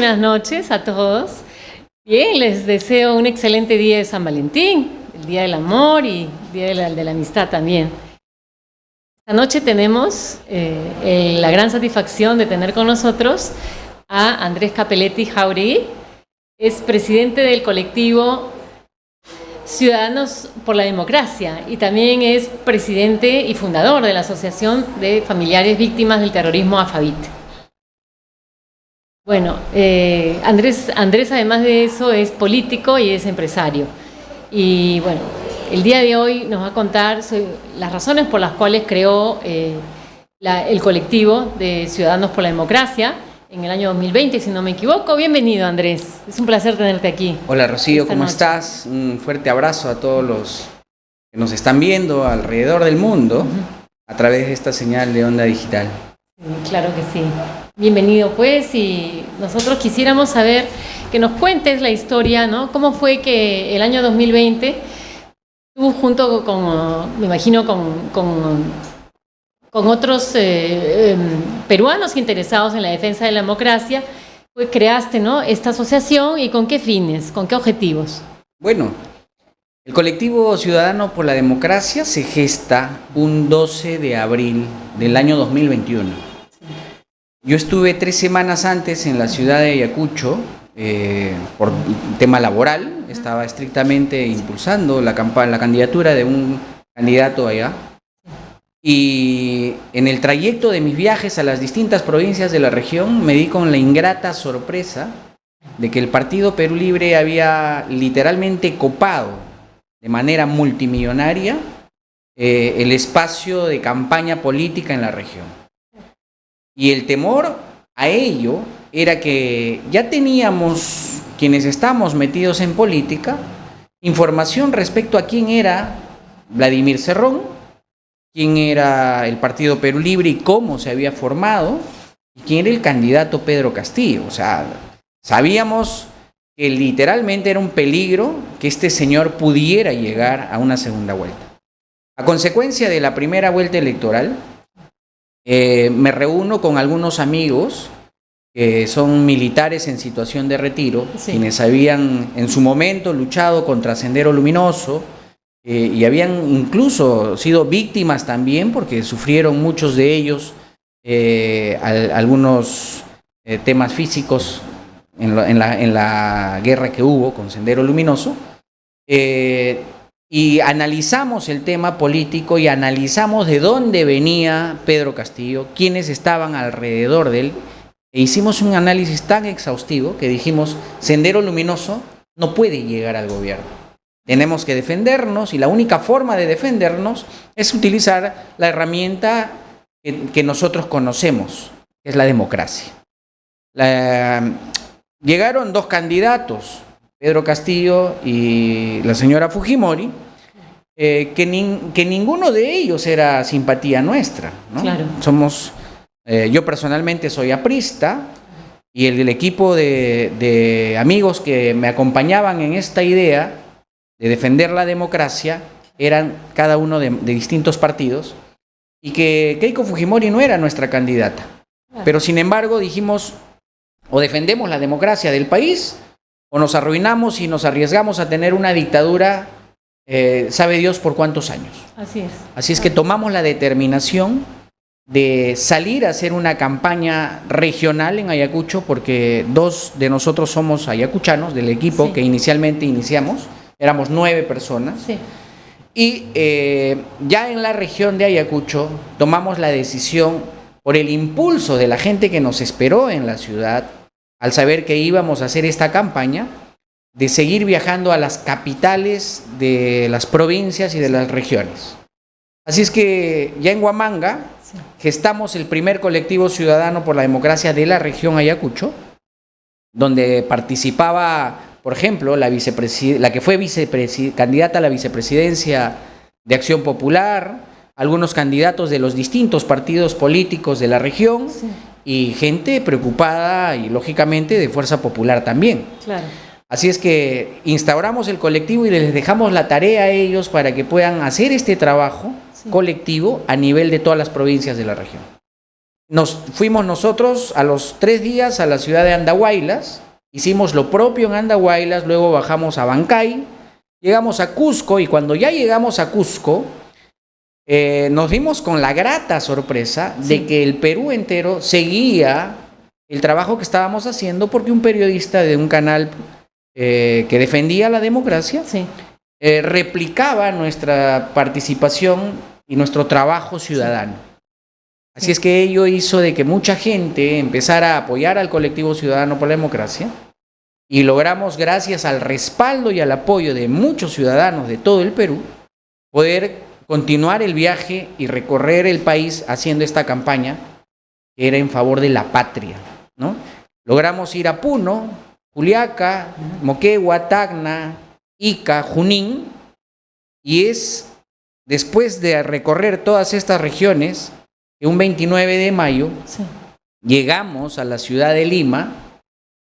buenas noches a todos. Bien, les deseo un excelente día de San Valentín, el Día del Amor y el Día de la Amistad también. Esta noche tenemos la gran satisfacción de tener con nosotros a Andrés Capelletti Jauregui. Es presidente del colectivo Ciudadanos por la Democracia y también es presidente y fundador de la Asociación de Familiares Víctimas del Terrorismo AFAVIT. Bueno, Andrés, además de eso, es político y es empresario. Y bueno, el día de hoy nos va a contar las razones por las cuales creó el colectivo de Ciudadanos por la Democracia en el año 2020, si no me equivoco. Bienvenido, Andrés. Es un placer tenerte aquí. Hola, Rocío, ¿cómo estás? Un fuerte abrazo a todos los que nos están viendo alrededor del mundo a través de esta señal de onda digital. Claro que sí. Bienvenido, pues, y nosotros quisiéramos saber que nos cuentes la historia, ¿no? ¿Cómo fue que el año 2020 tú junto con, me imagino, con otros peruanos interesados en la defensa de la democracia, pues creaste, ¿no?, esta asociación? ¿Y con qué fines, con qué objetivos? Bueno, el colectivo Ciudadano por la Democracia se gesta un 12 de abril del año 2021. Yo estuve 3 semanas antes en la ciudad de Ayacucho por tema laboral. Estaba estrictamente impulsando la candidatura de un candidato allá. Y en el trayecto de mis viajes a las distintas provincias de la región me di con la ingrata sorpresa de que el Partido Perú Libre había literalmente copado de manera multimillonaria el espacio de campaña política en la región. Y el temor a ello era que ya teníamos, quienes estamos metidos en política, información respecto a quién era Vladimir Cerrón, quién era el Partido Perú Libre y cómo se había formado, y quién era el candidato Pedro Castillo. O sea, sabíamos que literalmente era un peligro que este señor pudiera llegar a una segunda vuelta. A consecuencia de la primera vuelta electoral, me reúno con algunos amigos que son militares en situación de retiro, sí, quienes habían en su momento luchado contra Sendero Luminoso, y habían incluso sido víctimas también porque sufrieron muchos de ellos algunos temas físicos en la guerra que hubo con Sendero Luminoso. Y analizamos el tema político y analizamos de dónde venía Pedro Castillo, quiénes estaban alrededor de él, e hicimos un análisis tan exhaustivo que dijimos: Sendero Luminoso no puede llegar al gobierno. Tenemos que defendernos y la única forma de defendernos es utilizar la herramienta que nosotros conocemos, que es la democracia. Llegaron 2 candidatos, Pedro Castillo y la señora Fujimori, que ninguno de ellos era simpatía nuestra, ¿no? Claro. Yo personalmente soy aprista y el equipo de amigos que me acompañaban en esta idea de defender la democracia eran cada uno de distintos partidos, y que Keiko Fujimori no era nuestra candidata. Pero sin embargo dijimos: o defendemos la democracia del país o nos arruinamos y nos arriesgamos a tener una dictadura, sabe Dios por cuántos años. Así es. Así es que tomamos la determinación de salir a hacer una campaña regional en Ayacucho, porque 2 de nosotros somos ayacuchanos del equipo, sí, que inicialmente iniciamos. Éramos 9 personas. Sí. Y ya en la región de Ayacucho tomamos la decisión, por el impulso de la gente que nos esperó en la ciudad, al saber que íbamos a hacer esta campaña, de seguir viajando a las capitales de las provincias y de las regiones. Así es que ya en Huamanga, sí, gestamos el primer colectivo Ciudadano por la Democracia de la región Ayacucho, donde participaba, por ejemplo, la que fue candidata a la vicepresidencia de Acción Popular, algunos candidatos de los distintos partidos políticos de la región, sí, y gente preocupada y, lógicamente, de Fuerza Popular también. Claro. Así es que instauramos el colectivo y les dejamos la tarea a ellos para que puedan hacer este trabajo, sí, colectivo a nivel de todas las provincias de la región. Nos fuimos nosotros a los 3 días a la ciudad de Andahuaylas, hicimos lo propio en Andahuaylas, luego bajamos a Bancay, llegamos a Cusco y cuando ya llegamos a Cusco, nos dimos con la grata sorpresa de que el Perú entero seguía el trabajo que estábamos haciendo porque un periodista de un canal que defendía la democracia replicaba nuestra participación y nuestro trabajo ciudadano. Así es que ello hizo de que mucha gente empezara a apoyar al colectivo Ciudadano por la Democracia y logramos, gracias al respaldo y al apoyo de muchos ciudadanos de todo el Perú, poder continuar el viaje y recorrer el país haciendo esta campaña que era en favor de la patria, ¿no? Logramos ir a Puno, Juliaca, Moquegua, Tacna, Ica, Junín, y es después de recorrer todas estas regiones que un 29 de mayo llegamos a la ciudad de Lima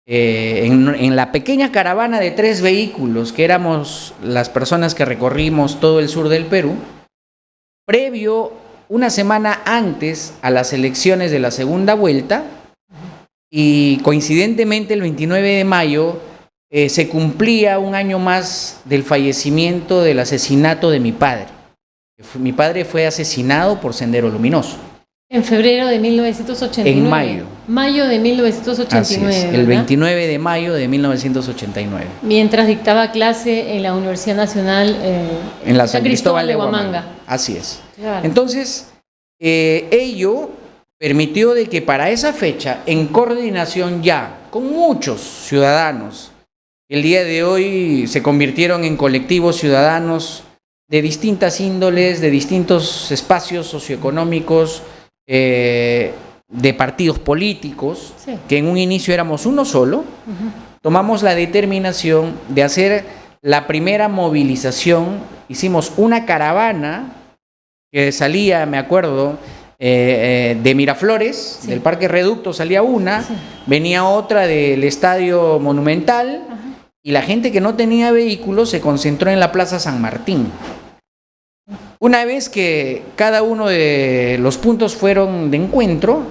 en la pequeña caravana de 3 vehículos que éramos las personas que recorrimos todo el sur del Perú, previo una semana antes a las elecciones de la segunda vuelta, y coincidentemente el 29 de mayo se cumplía un año más del fallecimiento, del asesinato de mi padre. Mi padre fue asesinado por Sendero Luminoso. En febrero de 1989. En mayo. Mayo de 1989. Así es, el 29 de mayo de 1989. Mientras dictaba clase en la Universidad Nacional en la San Cristóbal de Huamanga. Así es. Claro. Entonces, ello permitió de que para esa fecha, en coordinación ya con muchos ciudadanos, el día de hoy se convirtieron en colectivos ciudadanos de distintas índoles, de distintos espacios socioeconómicos, de partidos políticos, que en un inicio éramos uno solo, tomamos la determinación de hacer la primera movilización. Hicimos una caravana que salía, me acuerdo, de Miraflores, del Parque Reducto salía una, venía otra del Estadio Monumental, y la gente que no tenía vehículos se concentró en la Plaza San Martín. Una vez que cada uno de los puntos fueron de encuentro,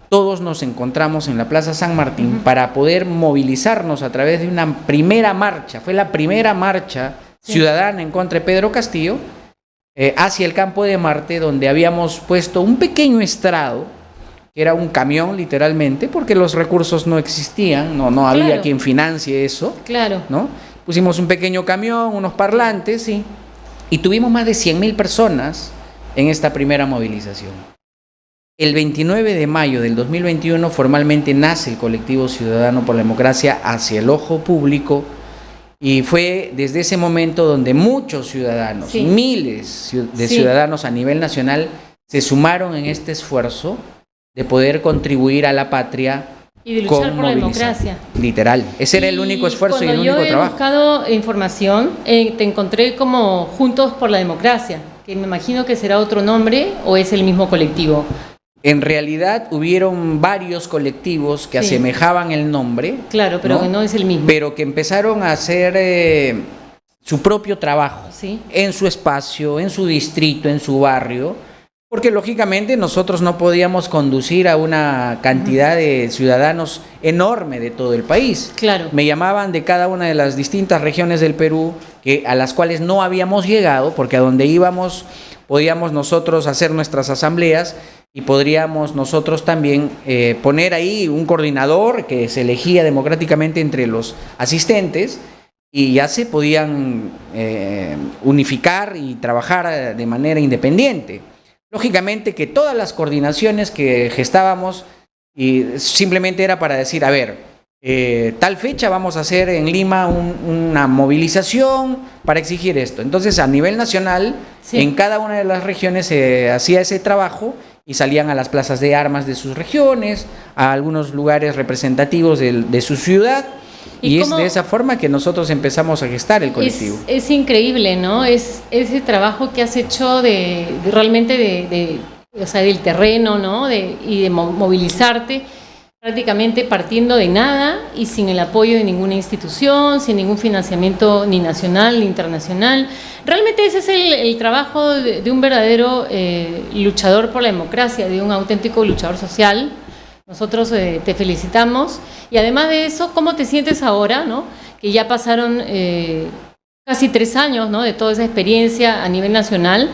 todos nos encontramos en la Plaza San Martín para poder movilizarnos a través de una primera marcha. Fue la primera marcha ciudadana en contra de Pedro Castillo hacia el Campo de Marte, donde habíamos puesto un pequeño estrado, que era un camión literalmente, porque los recursos no existían, no había quien financie eso. Claro. ¿No? Pusimos un pequeño camión, unos parlantes, y tuvimos más de 100.000 personas en esta primera movilización. El 29 de mayo del 2021 formalmente nace el colectivo Ciudadano por la Democracia hacia el ojo público, y fue desde ese momento donde muchos ciudadanos, miles de ciudadanos a nivel nacional, se sumaron en este esfuerzo de poder contribuir a la patria y de luchar por la democracia. Literal. Ese era el único esfuerzo y el único trabajo. Cuando yo he buscado información, te encontré como Juntos por la Democracia, que me imagino que será otro nombre o es el mismo colectivo. En realidad hubieron varios colectivos que asemejaban el nombre. Claro, pero que no es el mismo. Pero que empezaron a hacer su propio trabajo en su espacio, en su distrito, en su barrio, porque lógicamente nosotros no podíamos conducir a una cantidad de ciudadanos enorme de todo el país. Claro. Me llamaban de cada una de las distintas regiones del Perú a las cuales no habíamos llegado, porque a donde íbamos podíamos nosotros hacer nuestras asambleas y podríamos nosotros también poner ahí un coordinador que se elegía democráticamente entre los asistentes, y ya se podían unificar y trabajar de manera independiente. Lógicamente que todas las coordinaciones que gestábamos y simplemente era para decir, a ver, tal fecha vamos a hacer en Lima una movilización para exigir esto. Entonces a nivel nacional, en cada una de las regiones se hacía ese trabajo y salían a las plazas de armas de sus regiones, a algunos lugares representativos de su ciudad. Y es de esa forma que nosotros empezamos a gestar el colectivo. Es increíble, ¿no? Es ese trabajo que has hecho realmente o sea, del terreno, ¿no? Y de movilizarte. prácticamente partiendo de nada y sin el apoyo de ninguna institución, sin ningún financiamiento ni nacional ni internacional. Realmente ese es el trabajo de un verdadero luchador por la democracia, de un auténtico luchador social. Nosotros te felicitamos. Y además de eso, ¿cómo te sientes ahora, ¿no? Que ya pasaron casi 3 años, ¿no?, de toda esa experiencia a nivel nacional.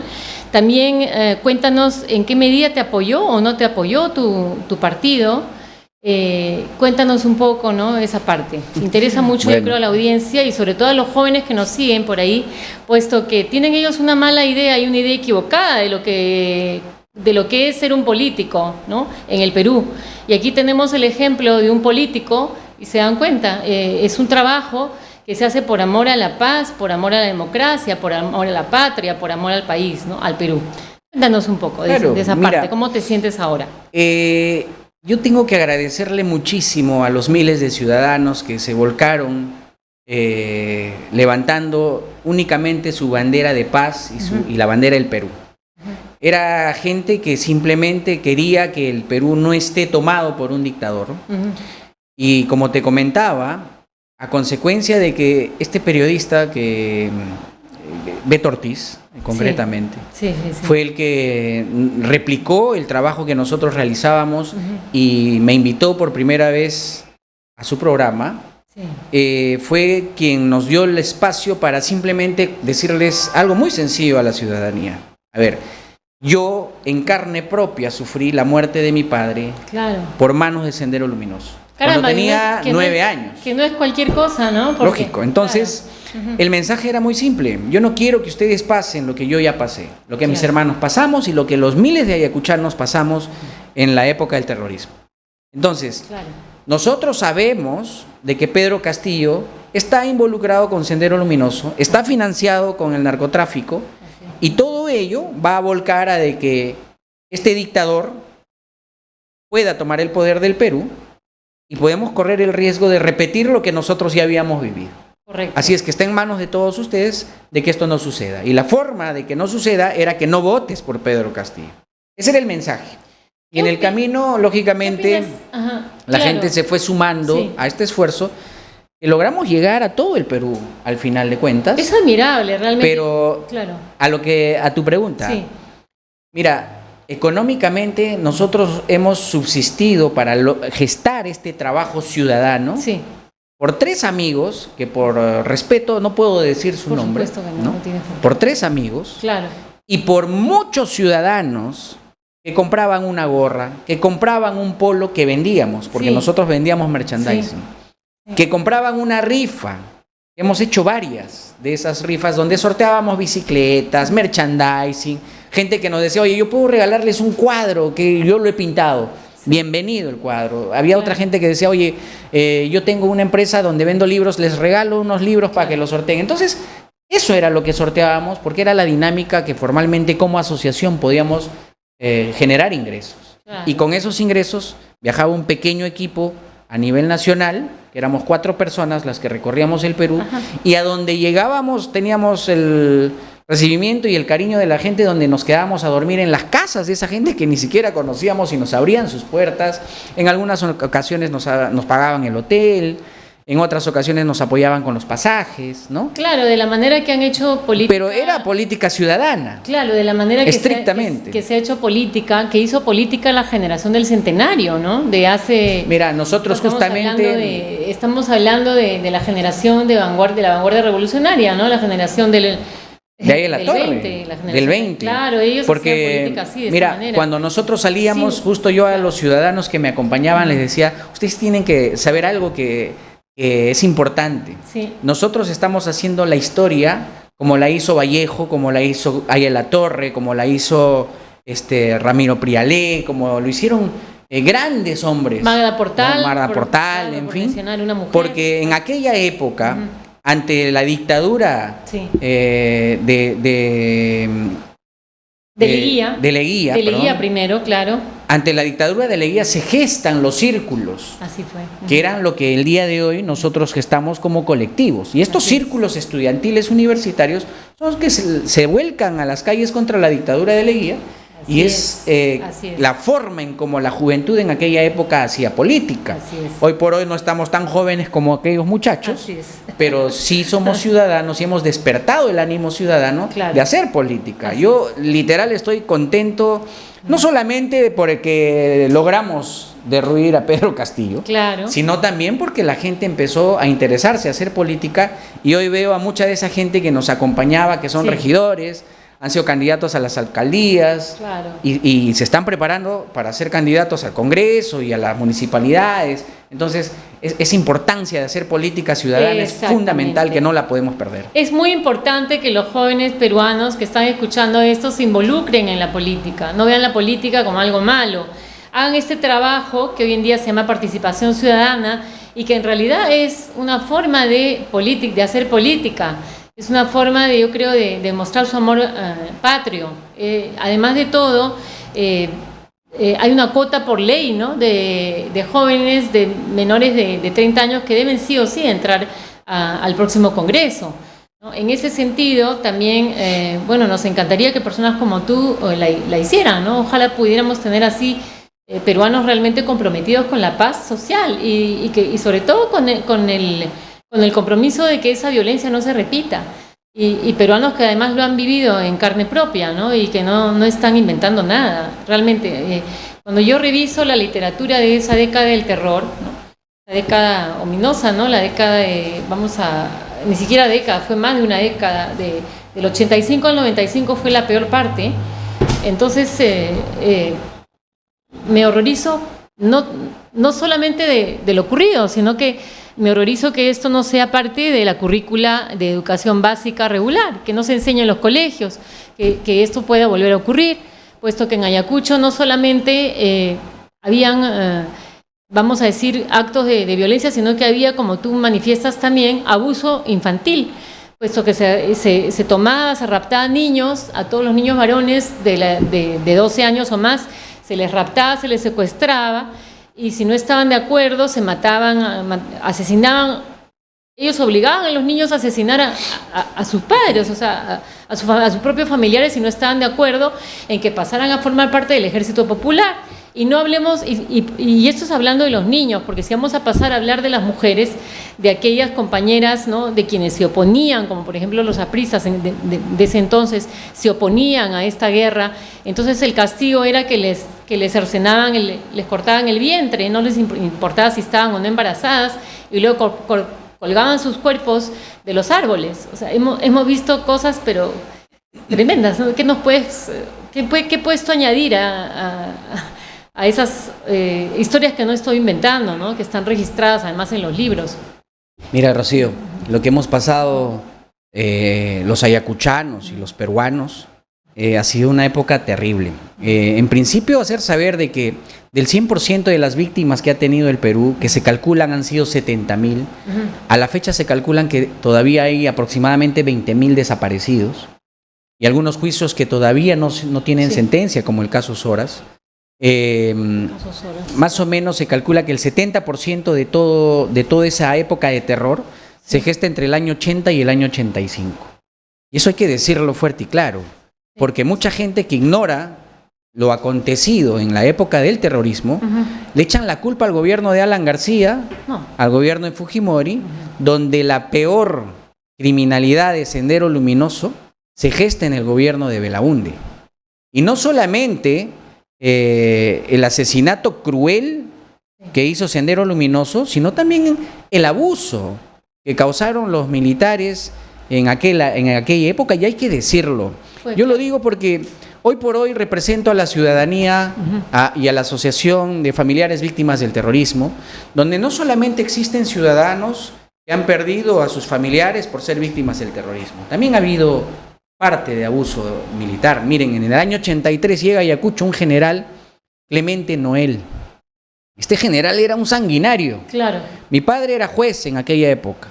También cuéntanos en qué medida te apoyó o no te apoyó tu partido. Cuéntanos un poco, ¿no?, esa parte. Interesa mucho, bueno, yo creo, a la audiencia y sobre todo a los jóvenes que nos siguen por ahí, puesto que tienen ellos una mala idea y una idea equivocada de lo que es ser un político, ¿no?, en el Perú. Y aquí tenemos el ejemplo de un político y se dan cuenta, es un trabajo que se hace por amor a la paz, por amor a la democracia, por amor a la patria, por amor al país, ¿no?, al Perú. Cuéntanos un poco de esa parte, ¿cómo te sientes ahora? Yo tengo que agradecerle muchísimo a los miles de ciudadanos que se volcaron levantando únicamente su bandera de paz y la bandera del Perú. Era gente que simplemente quería que el Perú no esté tomado por un dictador. Y como te comentaba, a consecuencia de que este periodista, Beto Ortiz, concretamente, sí. Fue el que replicó el trabajo que nosotros realizábamos y me invitó por primera vez a su programa. Fue quien nos dio el espacio para simplemente decirles algo muy sencillo a la ciudadanía. A ver, yo en carne propia sufrí la muerte de mi padre, claro, por manos de Sendero Luminoso. Caramba, cuando tenía 9 años. Que no es cualquier cosa, ¿no? Porque, lógico, entonces... Claro. El mensaje era muy simple. Yo no quiero que ustedes pasen lo que yo ya pasé, lo que mis hermanos pasamos y lo que los miles de ayacuchanos pasamos en la época del terrorismo. Entonces, nosotros sabemos de que Pedro Castillo está involucrado con Sendero Luminoso, está financiado con el narcotráfico y todo ello va a volcar a de que este dictador pueda tomar el poder del Perú y podemos correr el riesgo de repetir lo que nosotros ya habíamos vivido. Correcto. Así es que está en manos de todos ustedes de que esto no suceda. Y la forma de que no suceda era que no votes por Pedro Castillo. Ese era el mensaje. Y en el camino, lógicamente, la gente se fue sumando a este esfuerzo y logramos llegar a todo el Perú, al final de cuentas. Es admirable, realmente. Pero a tu pregunta, mira, económicamente nosotros hemos subsistido para gestar este trabajo ciudadano. Por 3 amigos, que por respeto no puedo decir su nombre, ¿no? Por 3 amigos, y por muchos ciudadanos que compraban una gorra, que compraban un polo que vendíamos, porque nosotros vendíamos merchandising, que compraban una rifa, hemos hecho varias de esas rifas donde sorteábamos bicicletas, merchandising, gente que nos decía, oye, yo puedo regalarles un cuadro que yo lo he pintado. Bienvenido el cuadro. Había otra gente que decía, oye, yo tengo una empresa donde vendo libros, les regalo unos libros para que los sorteen. Entonces, eso era lo que sorteábamos, porque era la dinámica que formalmente como asociación podíamos generar ingresos. Y con esos ingresos viajaba un pequeño equipo a nivel nacional, que éramos 4 personas las que recorríamos el Perú, y a donde llegábamos teníamos el recibimiento y el cariño de la gente, donde nos quedábamos a dormir en las casas de esa gente que ni siquiera conocíamos y nos abrían sus puertas. En algunas ocasiones nos pagaban el hotel, en otras ocasiones nos apoyaban con los pasajes, ¿no? Claro, de la manera que han hecho política. Pero era política ciudadana. Claro, de la manera que estrictamente. Que se ha hecho política, que hizo política la generación del centenario, ¿no? De hace... Mira, nosotros justamente... Estamos hablando de la generación de la vanguardia revolucionaria, ¿no? La generación del... De ahí la torre, del 20. Claro, ellos porque, hacían política así, de mira, esta manera. Cuando nosotros salíamos, justo yo a los ciudadanos que me acompañaban les decía, ustedes tienen que saber algo que es importante. Nosotros estamos haciendo la historia como la hizo Vallejo, como la hizo Aya La Torre, como la hizo Ramiro Prialé, como lo hicieron grandes hombres. Magda Portal. ¿no? Magda Portal, en fin. Una mujer. Porque en aquella época... Ante la dictadura de Leguía primero, claro. Ante la dictadura de Leguía se gestan los círculos. Así fue. Que eran lo que el día de hoy nosotros gestamos como colectivos. Y estos círculos estudiantiles universitarios son los que se vuelcan a las calles contra la dictadura de Leguía y es la forma en cómo la juventud en aquella época hacía política. Así es. Hoy por hoy no estamos tan jóvenes como aquellos muchachos, Así es. pero sí somos ciudadanos y hemos despertado el ánimo ciudadano de hacer política. Yo literal estoy contento, no solamente porque logramos derruir a Pedro Castillo, sino también porque la gente empezó a interesarse, a hacer política, y hoy veo a mucha de esa gente que nos acompañaba, que son regidores, han sido candidatos a las alcaldías y se están preparando para ser candidatos al Congreso y a las municipalidades. Entonces, esa importancia de hacer política ciudadana es fundamental, que no la podemos perder. Es muy importante que los jóvenes peruanos que están escuchando esto se involucren en la política, no vean la política como algo malo. Hagan este trabajo que hoy en día se llama participación ciudadana y que en realidad es una forma de hacer política. Es una forma, yo creo, de mostrar su amor patrio. Además de todo, hay una cuota por ley, ¿no?, de jóvenes, de menores de 30 años que deben sí o sí entrar al próximo Congreso, ¿no? En ese sentido, también, nos encantaría que personas como tú la hicieran, ¿no? Ojalá pudiéramos tener así peruanos realmente comprometidos con la paz social y sobre todo con el compromiso de que esa violencia no se repita, y peruanos que además lo han vivido en carne propia, ¿no?, y que no están inventando nada. Realmente, cuando yo reviso la literatura de esa década del terror, ¿no?, la década ominosa, ¿no?, la década ni siquiera década, fue más de una década, del 85 al 95 fue la peor parte. Entonces, me horrorizo no solamente de lo ocurrido, sino que me horrorizo que esto no sea parte de la currícula de educación básica regular, que no se enseñe en los colegios, que esto pueda volver a ocurrir, puesto que en Ayacucho no solamente habían, vamos a decir, actos de violencia, sino que había, como tú manifiestas también, abuso infantil, puesto que se tomaba, se raptaba a niños, a todos los niños varones de 12 años o más, se les raptaba, se les secuestraba, y si no estaban de acuerdo, se mataban, asesinaban. Ellos obligaban a los niños a asesinar a sus padres, o sea, a sus propios familiares, si no estaban de acuerdo en que pasaran a formar parte del Ejército Popular. Y no hablemos, y esto es hablando de los niños, porque si vamos a pasar a hablar de las mujeres, de aquellas compañeras, ¿no?, de quienes se oponían, como por ejemplo los apristas de ese entonces, se oponían a esta guerra, entonces el castigo era que les cercenaban, les cortaban el vientre, no les importaba si estaban o no embarazadas, y luego colgaban sus cuerpos de los árboles. O sea, hemos visto cosas, pero tremendas, ¿no? ¿Qué puedes tú añadir a esas historias que no estoy inventando, ¿no?, que están registradas además en los libros? Mira, Rocío, lo que hemos pasado los ayacuchanos y los peruanos ha sido una época terrible. En principio, hacer saber de que del 100% de las víctimas que ha tenido el Perú, que se calculan han sido 70.000, a la fecha se calculan que todavía hay aproximadamente 20.000 desaparecidos y algunos juicios que todavía no tienen sentencia, como el caso Soras. Más o menos se calcula que el 70% de toda esa época de terror se gesta entre el año 80 y el año 85. Y eso hay que decirlo fuerte y claro, porque mucha gente que ignora lo acontecido en la época del terrorismo, le echan la culpa al gobierno de Alan García, al gobierno de Fujimori, donde la peor criminalidad de Sendero Luminoso se gesta en el gobierno de Belaúnde. Y no solamente el asesinato cruel que hizo Sendero Luminoso, sino también el abuso que causaron los militares en aquella época, y hay que decirlo. Yo lo digo porque hoy por hoy represento a la ciudadanía y a la Asociación de Familiares Víctimas del Terrorismo, donde no solamente existen ciudadanos que han perdido a sus familiares por ser víctimas del terrorismo, también ha habido parte de abuso militar. Miren, en el año 83 llega a Ayacucho un general, Clemente Noel. Este general era un sanguinario. Claro. Mi padre era juez en aquella época.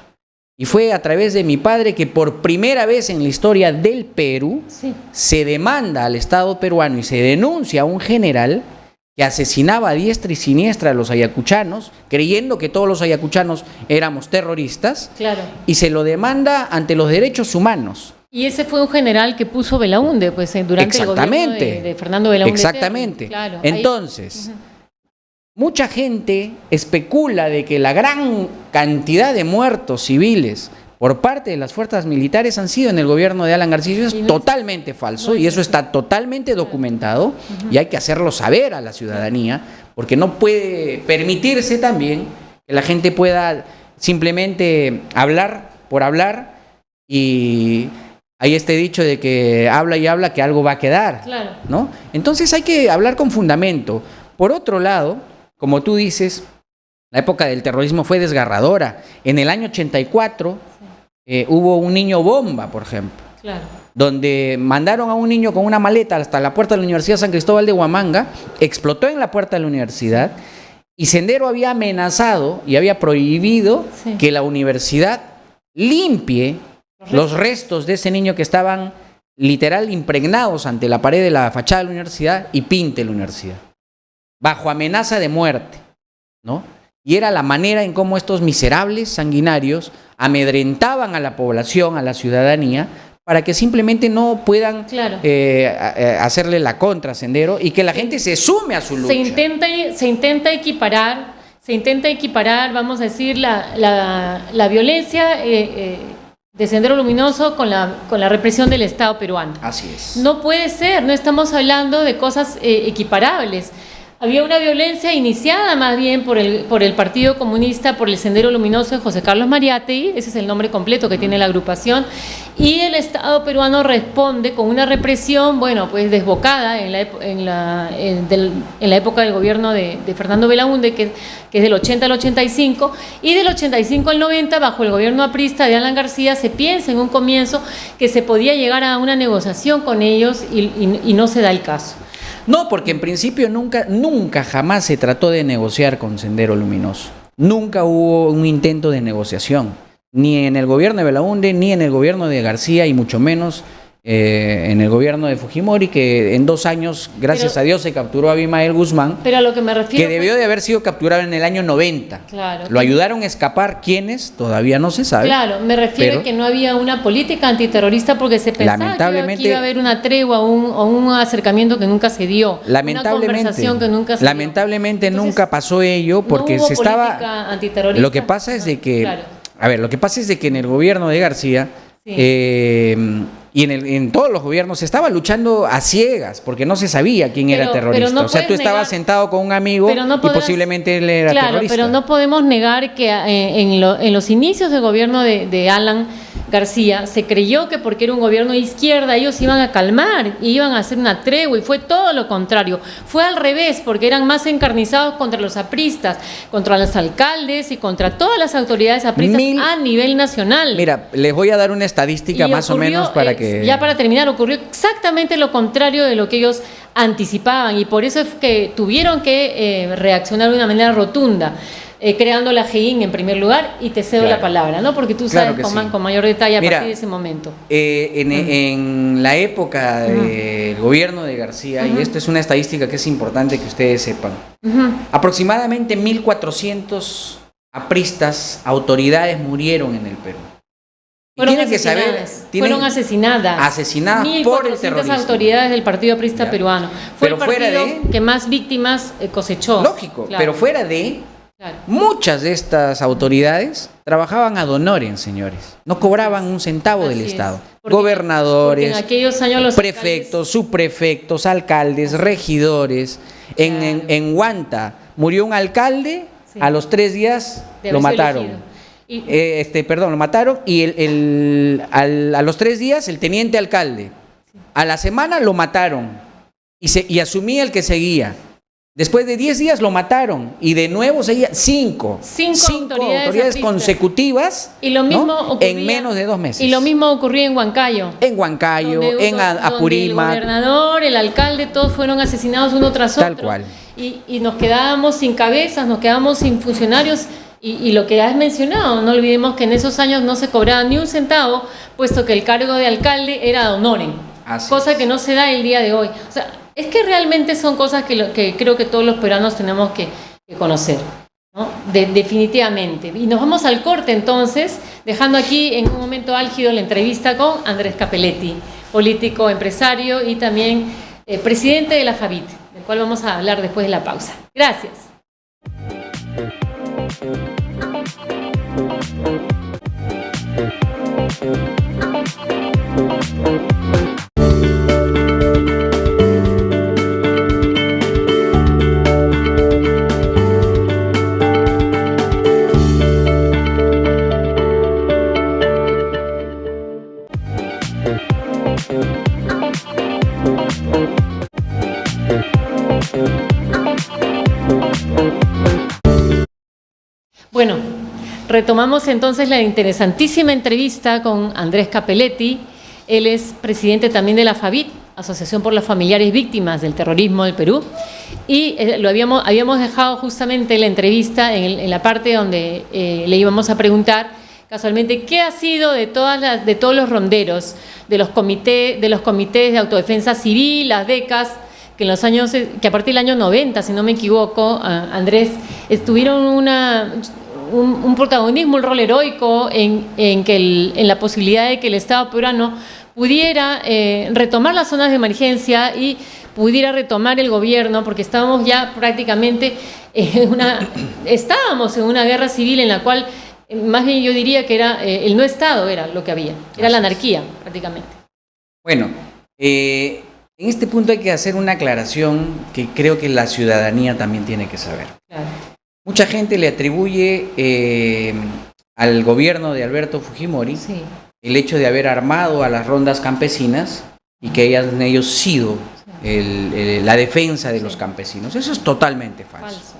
Y fue a través de mi padre que por primera vez en la historia del Perú se demanda al Estado peruano y se denuncia a un general que asesinaba a diestra y siniestra a los ayacuchanos, creyendo que todos los ayacuchanos éramos terroristas, y se lo demanda ante los derechos humanos. Y ese fue un general que puso Belaúnde, pues durante el gobierno de Fernando Belaúnde. Exactamente. Claro, entonces, mucha gente especula de que la gran cantidad de muertos civiles por parte de las fuerzas militares han sido en el gobierno de Alan García. Eso es totalmente falso y eso está totalmente documentado y hay que hacerlo saber a la ciudadanía, porque no puede permitirse también que la gente pueda simplemente hablar por hablar y hay este dicho de que habla y habla que algo va a quedar, claro, ¿no? Entonces hay que hablar con fundamento. Por otro lado, como tú dices, la época del terrorismo fue desgarradora. En el año 84 hubo un niño bomba, por ejemplo, claro, donde mandaron a un niño con una maleta hasta la puerta de la Universidad San Cristóbal de Huamanga, explotó en la puerta de la universidad y Sendero había amenazado y había prohibido que la universidad limpie los restos de ese niño que estaban literal impregnados ante la pared de la fachada de la universidad y pinte la universidad, bajo amenaza de muerte, ¿no? Y era la manera en cómo estos miserables sanguinarios amedrentaban a la población, a la ciudadanía, para que simplemente no puedan hacerle la contra a Sendero y que la gente se sume a su lucha. Se intenta equiparar, vamos a decir, la violencia de Sendero Luminoso con la represión del Estado peruano. Así es. No puede ser, no estamos hablando de cosas equiparables. Había una violencia iniciada más bien por el Partido Comunista, por el Sendero Luminoso de José Carlos Mariátegui, ese es el nombre completo que tiene la agrupación, y el Estado peruano responde con una represión, bueno, pues desbocada en la época del gobierno de Fernando Belaúnde, que es del 80 al 85, y del 85 al 90, bajo el gobierno aprista de Alan García, se piensa en un comienzo que se podía llegar a una negociación con ellos y no se da el caso. No, porque en principio nunca jamás se trató de negociar con Sendero Luminoso. Nunca hubo un intento de negociación, ni en el gobierno de Belaúnde, ni en el gobierno de García, y mucho menos en el gobierno de Fujimori, que en 2 años, gracias a Dios, se capturó a Abimael Guzmán, pero a lo que me refiero, que debió de haber sido capturado en el año 90. Claro. Lo ayudaron a escapar, ¿quiénes? Todavía no se sabe. Claro, me refiero a que no había una política antiterrorista porque se pensaba que iba a haber una tregua o un acercamiento que nunca se dio, una conversación que nunca se dio. Lamentablemente nunca pasó ello porque no hubo se estaba... política antiterrorista. Lo que pasa es de que... Claro. A ver, lo que pasa es de que en el gobierno de García... y en todos los gobiernos se estaba luchando a ciegas porque no se sabía quién era terrorista. No, o sea, tú estabas sentado con un amigo y posiblemente él era terrorista. Pero no podemos negar que en los inicios del gobierno de Alan García se creyó que porque era un gobierno de izquierda ellos iban a calmar y iban a hacer una tregua, y fue todo lo contrario. Fue al revés, porque eran más encarnizados contra los apristas, contra los alcaldes y contra todas las autoridades apristas a nivel nacional. Mira, les voy a dar una estadística más o menos para que... Ya para terminar, ocurrió exactamente lo contrario de lo que ellos anticipaban, y por eso es que tuvieron que reaccionar de una manera rotunda. Creando la GEIN en primer lugar, y te cedo la palabra, ¿no? Porque tú sabes con mayor detalle a partir de ese momento. En la época del gobierno de García, y esto es una estadística que es importante que ustedes sepan, aproximadamente 1.400 apristas, autoridades murieron en el Perú. Fueron asesinadas por el terrorismo. autoridades del Partido Aprista peruano. Fue el partido que más víctimas cosechó. Lógico, pero fuera de... Muchas de estas autoridades trabajaban ad honorem, señores. No cobraban un centavo del Estado. Gobernadores, en aquellos años los prefectos, subprefectos, alcaldes, regidores. En Huanta murió un alcalde, a los 3 días lo mataron. Lo mataron y a los 3 días el teniente alcalde. A la semana lo mataron y asumía el que seguía. Después de 10 días lo mataron y de nuevo seguía 5 autoridades consecutivas, y lo mismo ocurría, en menos de 2 meses. Y lo mismo ocurría en Huancayo. En Apurímac. El gobernador, el alcalde, todos fueron asesinados uno tras otro. Tal cual. Y nos quedábamos sin cabezas, nos quedábamos sin funcionarios. Y lo que has mencionado, no olvidemos que en esos años no se cobraba ni un centavo, puesto que el cargo de alcalde era ad honorem, cosa que no se da el día de hoy. O sea, es que realmente son cosas que creo que todos los peruanos tenemos que conocer. ¿no? Definitivamente. Y nos vamos al corte entonces, dejando aquí en un momento álgido la entrevista con Andrés Capelletti, político, empresario y también presidente de la FAVIT, del cual vamos a hablar después de la pausa. Gracias. Bueno, retomamos entonces la interesantísima entrevista con Andrés Capelletti. Él es presidente también de la FAVIT, Asociación por las Familiares Víctimas del Terrorismo del Perú. Y habíamos dejado justamente la entrevista en la parte donde le íbamos a preguntar casualmente qué ha sido de todos los ronderos, de los comités de autodefensa civil, las DECAS, que a partir del año 90, si no me equivoco, Andrés, tuvieron un protagonismo, un rol heroico en la posibilidad de que el Estado peruano pudiera retomar las zonas de emergencia y pudiera retomar el gobierno, porque estábamos ya prácticamente estábamos en una guerra civil en la cual, más bien yo diría que era el no Estado era lo que había, era la anarquía prácticamente. Bueno, en este punto hay que hacer una aclaración que creo que la ciudadanía también tiene que saber. Claro. Mucha gente le atribuye al gobierno de Alberto Fujimori el hecho de haber armado a las rondas campesinas y que hayan ellos sido la defensa de los campesinos. Eso es totalmente falso.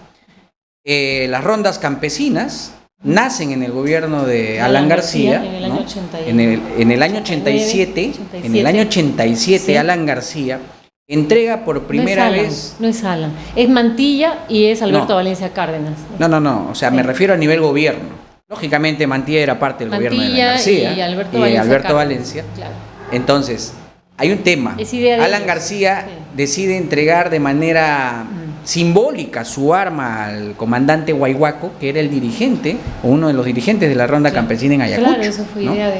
Las rondas campesinas nacen en el gobierno de Alan García, en el año 81. en el año 87, en el año 87 sí. Alan García entrega por primera vez... No es Alan, es Mantilla y es Alberto Valencia Cárdenas. No, o sea, me refiero a nivel gobierno. Lógicamente Mantilla era parte del gobierno de Alan García y Alberto Valencia. Claro. Entonces, hay un tema. Alan García decide entregar de manera simbólica su arma al comandante Huayhuaco, que era el dirigente, o uno de los dirigentes de la ronda campesina en Ayacucho. Claro, eso fue idea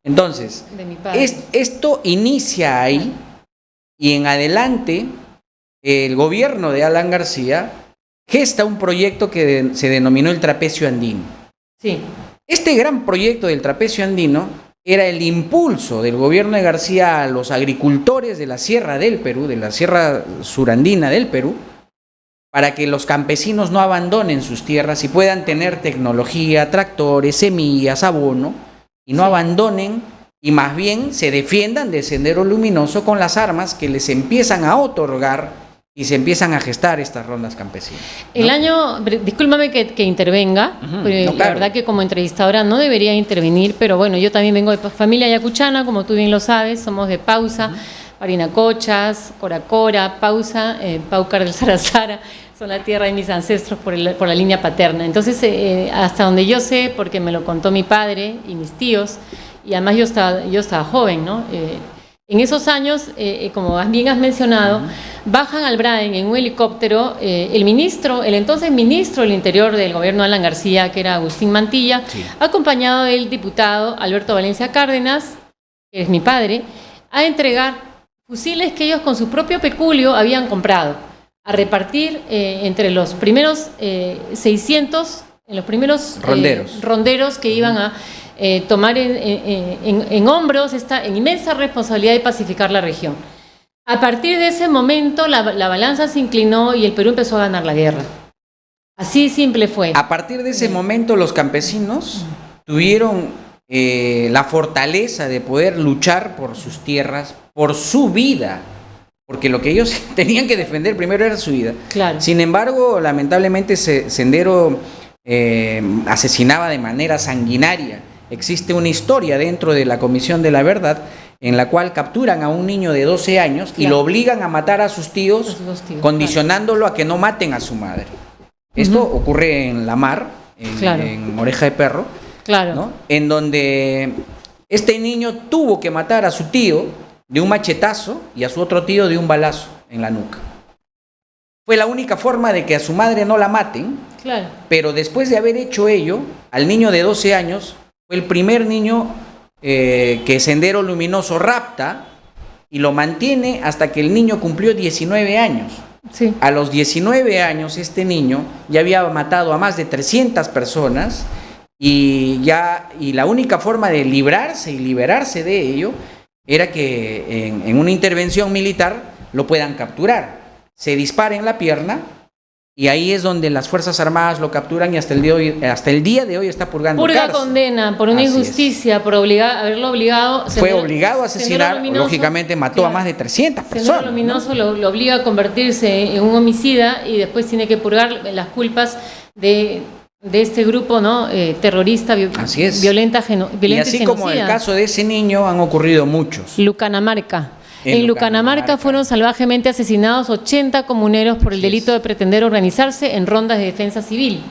Entonces, de mi padre. Esto inicia ahí y en adelante el gobierno de Alan García gesta un proyecto que se denominó el Trapecio Andino. Sí. Este gran proyecto del Trapecio Andino era el impulso del gobierno de García a los agricultores de la Sierra del Perú, de la Sierra Surandina del Perú, para que los campesinos no abandonen sus tierras y puedan tener tecnología, tractores, semillas, abono, y no abandonen y más bien se defiendan del Sendero Luminoso con las armas que les empiezan a otorgar y se empiezan a gestar estas rondas campesinas, ¿no? Discúlpame que intervenga, pero la verdad que como entrevistadora no debería intervenir, pero bueno, yo también vengo de familia ayacuchana, como tú bien lo sabes, somos de Pausa, Parinacochas, Coracora, Pausa, Paucar del Sarazara, son la tierra de mis ancestros por la línea paterna. Entonces, hasta donde yo sé, porque me lo contó mi padre y mis tíos, y además yo estaba joven, ¿no? En esos años, como bien has mencionado, bajan al Braen en un helicóptero el entonces ministro del Interior del gobierno de Alan García, que era Agustín Mantilla, acompañado del diputado Alberto Valencia Cárdenas, que es mi padre, a entregar fusiles que ellos con su propio peculio habían comprado, a repartir entre los primeros 600, en los primeros ronderos que iban a tomar en hombros esta inmensa responsabilidad de pacificar la región. A partir de ese momento la balanza se inclinó y el Perú empezó a ganar la guerra. Así simple fue. A partir de ese momento los campesinos tuvieron la fortaleza de poder luchar por sus tierras, por su vida, porque lo que ellos tenían que defender primero era su vida. Claro. Sin embargo, lamentablemente Sendero asesinaba de manera sanguinaria. Existe una historia dentro de la Comisión de la Verdad en la cual capturan a un niño de 12 años y lo obligan a matar a sus tíos, condicionándolo a que no maten a su madre. Esto ocurre en La Mar, en Oreja de Perro, ¿no? En donde este niño tuvo que matar a su tío de un machetazo y a su otro tío de un balazo en la nuca. Fue la única forma de que a su madre no la maten, Claro. Pero después de haber hecho ello, al niño de 12 años, fue el primer niño que Sendero Luminoso rapta y lo mantiene hasta que el niño cumplió 19 años. Sí. A los 19 años este niño ya había matado a más de 300 personas y la única forma de librarse y liberarse de ello era que en una intervención militar lo puedan capturar. Se dispara en la pierna y ahí es donde las Fuerzas Armadas lo capturan y hasta el día de hoy está purgando Purga cárcel. condena por una Así injusticia, por haberlo obligado. Fue obligado a asesinar, Luminoso, lógicamente mató claro, a más de 300 Sendero personas. Luminoso, ¿no? lo obliga a convertirse en un homicida y después tiene que purgar las culpas de este grupo, ¿no? Terrorista, Así es. violenta Y así como el caso de ese niño han ocurrido muchos. Lucanamarca. En Lucanamarca fueron salvajemente asesinados 80 comuneros por el delito de pretender organizarse en rondas de defensa civil.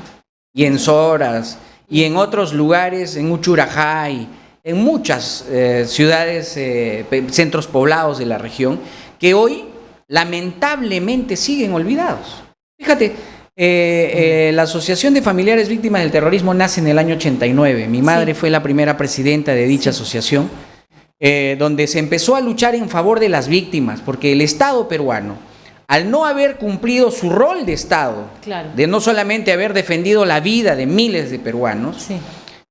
Y en Soras, y en otros lugares, en Uchurajay, en muchas ciudades, centros poblados de la región, que hoy lamentablemente siguen olvidados. Fíjate, la Asociación de Familiares Víctimas del Terrorismo nace en el año 89. Mi madre fue la primera presidenta de dicha asociación. Donde se empezó a luchar en favor de las víctimas, porque el Estado peruano, al no haber cumplido su rol de Estado, claro, de no solamente haber defendido la vida de miles de peruanos, sí,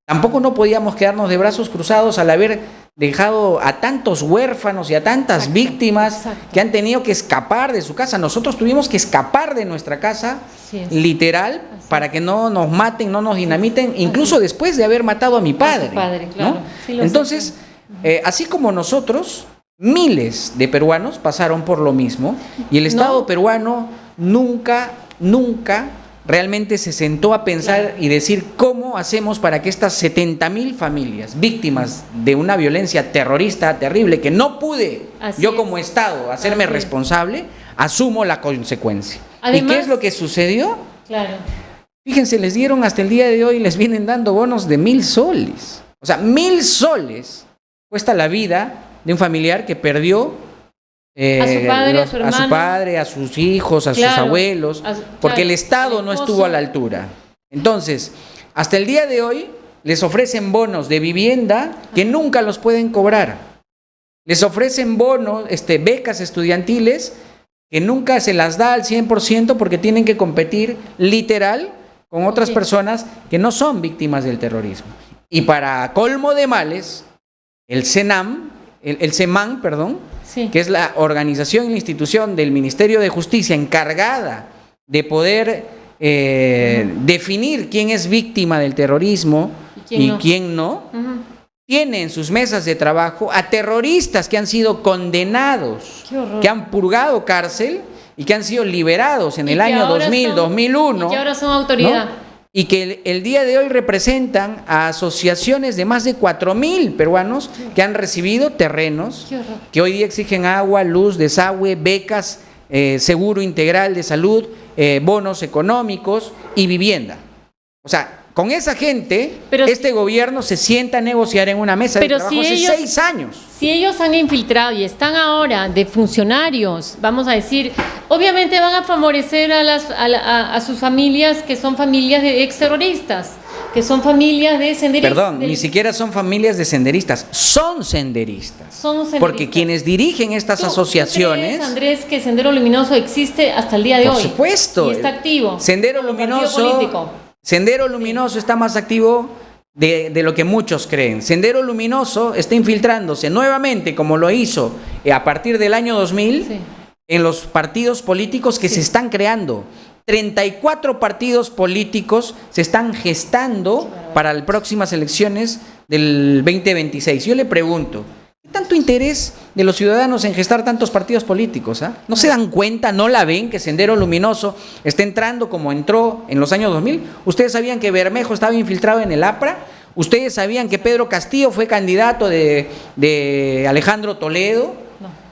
tampoco no podíamos quedarnos de brazos cruzados al haber dejado a tantos huérfanos y a tantas víctimas que han tenido que escapar de su casa. Nosotros tuvimos que escapar de nuestra casa, literal, para que no nos maten, no nos dinamiten, incluso después de haber matado a mi padre. Claro. ¿No? Sí, entonces, así como nosotros, miles de peruanos pasaron por lo mismo y el Estado peruano nunca realmente se sentó a pensar y decir cómo hacemos para que estas 70,000 familias víctimas de una violencia terrorista terrible que no pude yo como Estado hacerme responsable, asumo la consecuencia. Además, ¿y qué es lo que sucedió? Claro. Fíjense, les dieron hasta el día de hoy, les vienen dando bonos de 1,000 soles. O sea, 1,000 soles cuesta la vida de un familiar que perdió a su padre, a su hermano, a su padre, a sus hijos, a sus abuelos, porque el Estado no estuvo a la altura. Entonces, hasta el día de hoy les ofrecen bonos de vivienda que nunca los pueden cobrar. Les ofrecen bonos, becas estudiantiles que nunca se las da al 100% porque tienen que competir literal con otras personas que no son víctimas del terrorismo. Y para colmo de males, el CEMAN, que es la organización y la institución del Ministerio de Justicia encargada de poder definir quién es víctima del terrorismo y quién no, tiene en sus mesas de trabajo a terroristas que han sido condenados, que han purgado cárcel y que han sido liberados en el año 2000, 2001. Y que ahora son autoridad. ¿No? Y que el día de hoy representan a asociaciones de más de 4,000 peruanos que han recibido terrenos, que hoy día exigen agua, luz, desagüe, becas, seguro integral de salud, bonos económicos y vivienda. O sea, con esa gente, este gobierno se sienta a negociar en una mesa de trabajo hace 6 años. Si ellos han infiltrado y están ahora de funcionarios, vamos a decir, obviamente van a favorecer a sus familias, que son familias de exterroristas, que son familias de senderistas. Perdón, ni siquiera son familias de senderistas, son senderistas. Porque quienes dirigen estas asociaciones... ¿Tú crees, Andrés, que Sendero Luminoso existe hasta el día de hoy? Por supuesto. Y está activo. Sendero Luminoso está más activo de lo que muchos creen. Sendero Luminoso está infiltrándose nuevamente, como lo hizo a partir del año 2000, en los partidos políticos que se están creando. 34 partidos políticos se están gestando para las próximas elecciones del 2026. Yo le pregunto, ¿qué tanto interés de los ciudadanos en gestar tantos partidos políticos? ¿No se dan cuenta, no la ven, que Sendero Luminoso está entrando como entró en los años 2000? ¿Ustedes sabían que Bermejo estaba infiltrado en el APRA? ¿Ustedes sabían que Pedro Castillo fue candidato de Alejandro Toledo? No.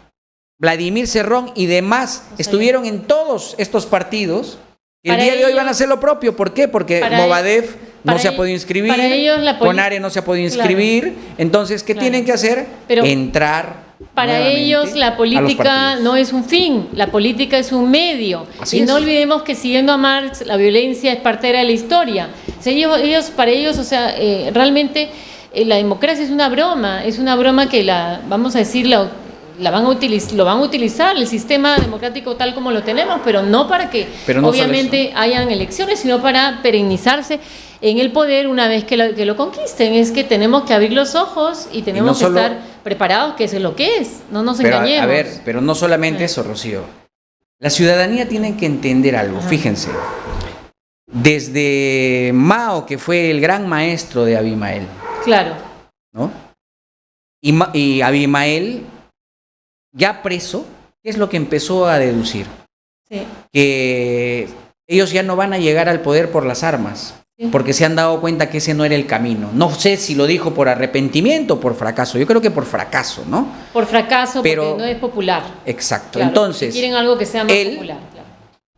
Vladimir Cerrón y demás estuvieron en todos estos partidos. El día de hoy van a hacer lo propio. ¿Por qué? Porque Movadef no se ha podido inscribir, CONARE no se ha podido inscribir. Entonces, ¿qué tienen que hacer? Entrar Para ellos la política no es un fin, la política es un medio. Así y es. no olvidemos que siguiendo a Marx, la violencia es partera de la historia. O sea, para ellos, o sea, realmente la democracia es una broma que vamos a decir, lo van a utilizar el sistema democrático tal como lo tenemos, pero no para que no obviamente hayan elecciones, sino para perennizarse en el poder una vez que lo conquisten. Es que tenemos que abrir los ojos y tenemos que estar preparados, que eso es lo que es, no nos engañemos. A ver, pero no solamente eso, Rocío. La ciudadanía tiene que entender algo, fíjense. Desde Mao, que fue el gran maestro de Abimael. Claro. ¿No? Y Abimael, ya preso, ¿qué es lo que empezó a deducir? Sí. Que ellos ya no van a llegar al poder por las armas, porque se han dado cuenta que ese no era el camino. No sé si lo dijo por arrepentimiento o por fracaso. Yo creo que por fracaso, ¿no? Por fracaso, pero porque no es popular. Exacto. Claro, entonces, quieren algo que sea más popular. Claro.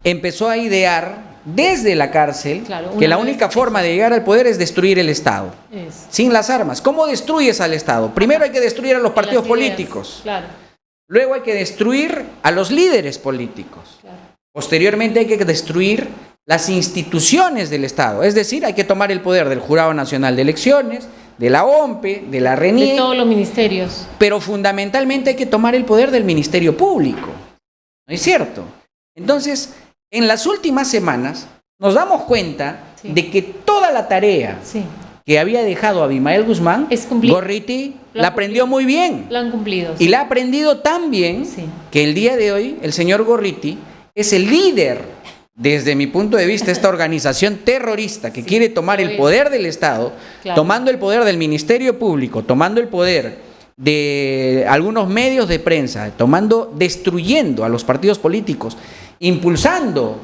Empezó a idear desde la cárcel que la única forma de llegar al poder es destruir el Estado. Sin las armas. ¿Cómo destruyes al Estado? Primero hay que destruir a los partidos políticos. Claro. Luego hay que destruir a los líderes políticos. Claro. Posteriormente hay que destruir las instituciones del Estado. Es decir, hay que tomar el poder del Jurado Nacional de Elecciones, de la OMPE, de la RENIEC. De todos los ministerios. Pero fundamentalmente hay que tomar el poder del Ministerio Público. ¿No es cierto? Entonces, en las últimas semanas nos damos cuenta de que toda la tarea que había dejado Abimael Guzmán, Gorriti la aprendió muy bien. La han cumplido. Y la ha aprendido tan bien que el día de hoy el señor Gorriti es el líder, desde mi punto de vista, esta organización terrorista que quiere tomar el poder del Estado, tomando el poder del Ministerio Público, tomando el poder de algunos medios de prensa, destruyendo a los partidos políticos, impulsando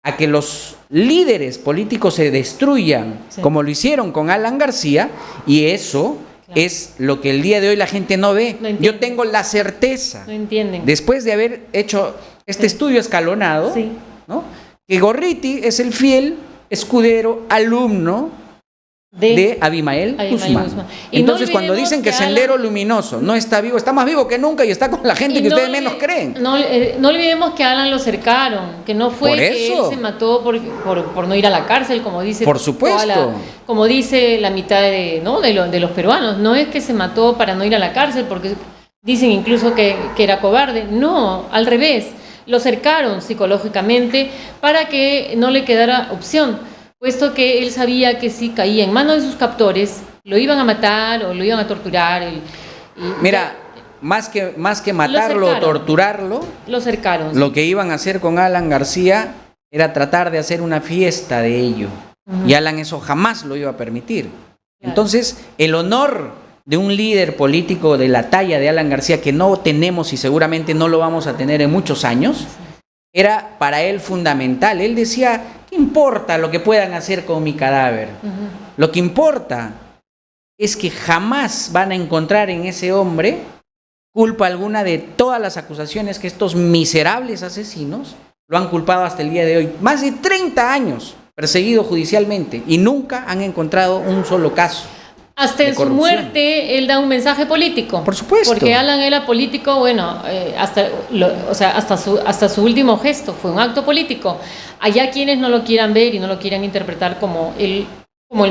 a que los líderes políticos se destruyan, como lo hicieron con Alan García, y eso es lo que el día de hoy la gente no ve. Yo tengo la certeza, después de haber hecho este estudio escalonado, ¿no?, que Gorriti es el fiel escudero, alumno de Abimael Guzmán. Entonces, cuando dicen que Sendero Luminoso no está vivo, está más vivo que nunca y está con la gente que ustedes menos creen. No olvidemos que a Alan lo cercaron, que no fue que él se mató por no ir a la cárcel, como dice. Por supuesto. Como dice la mitad de los peruanos. No es que se mató para no ir a la cárcel, porque dicen incluso que era cobarde. No, al revés. Lo cercaron psicológicamente para que no le quedara opción, puesto que él sabía que si caía en manos de sus captores, lo iban a matar o lo iban a torturar. Mira, más que matarlo o torturarlo, lo cercaron. Lo que iban a hacer con Alan García era tratar de hacer una fiesta de ello. Y Alan eso jamás lo iba a permitir. Entonces, el honor de un líder político de la talla de Alan García, que no tenemos y seguramente no lo vamos a tener en muchos años, era para él fundamental. Él decía, ¿qué importa lo que puedan hacer con mi cadáver? Lo que importa es que jamás van a encontrar en ese hombre culpa alguna de todas las acusaciones que estos miserables asesinos lo han culpado hasta el día de hoy. Más de 30 años perseguido judicialmente y nunca han encontrado un solo caso. Hasta en su muerte él da un mensaje político. Por supuesto. Porque Alan era político, bueno, hasta su último gesto fue un acto político. Allá quienes no lo quieran ver y no lo quieran interpretar como el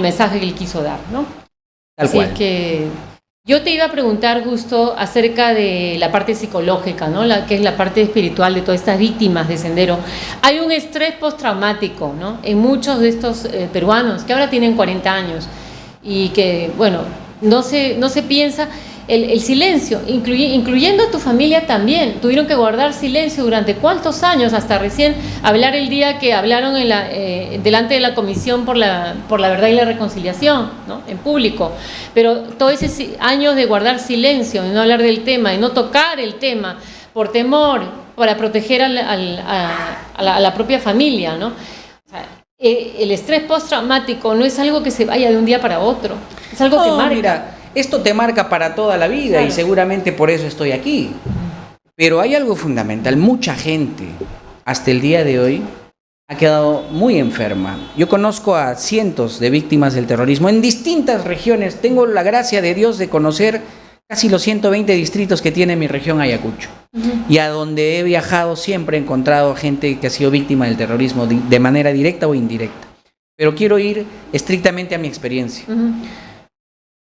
mensaje que él quiso dar, ¿no? Tal cual. Así que yo te iba a preguntar justo acerca de la parte psicológica, ¿no? Que es la parte espiritual de todas estas víctimas de Sendero. Hay un estrés postraumático, ¿no?, en muchos de estos peruanos que ahora tienen 40 años. Y que, bueno, no se piensa el silencio, incluyendo a tu familia también. Tuvieron que guardar silencio durante ¿cuántos años? Hasta recién hablar el día que hablaron delante de la Comisión por la Verdad y la Reconciliación, ¿no?, en público. Pero todos esos años de guardar silencio, de no hablar del tema, de no tocar el tema, por temor, para proteger a la propia familia, ¿no? O sea, el estrés postraumático no es algo que se vaya de un día para otro, es algo que marca. Mira, esto te marca para toda la vida, claro, y seguramente por eso estoy aquí. Pero hay algo fundamental, mucha gente hasta el día de hoy ha quedado muy enferma. Yo conozco a cientos de víctimas del terrorismo en distintas regiones, tengo la gracia de Dios de conocer casi los 120 distritos que tiene mi región Ayacucho. Y a donde he viajado siempre he encontrado gente que ha sido víctima del terrorismo de manera directa o indirecta. Pero quiero ir estrictamente a mi experiencia.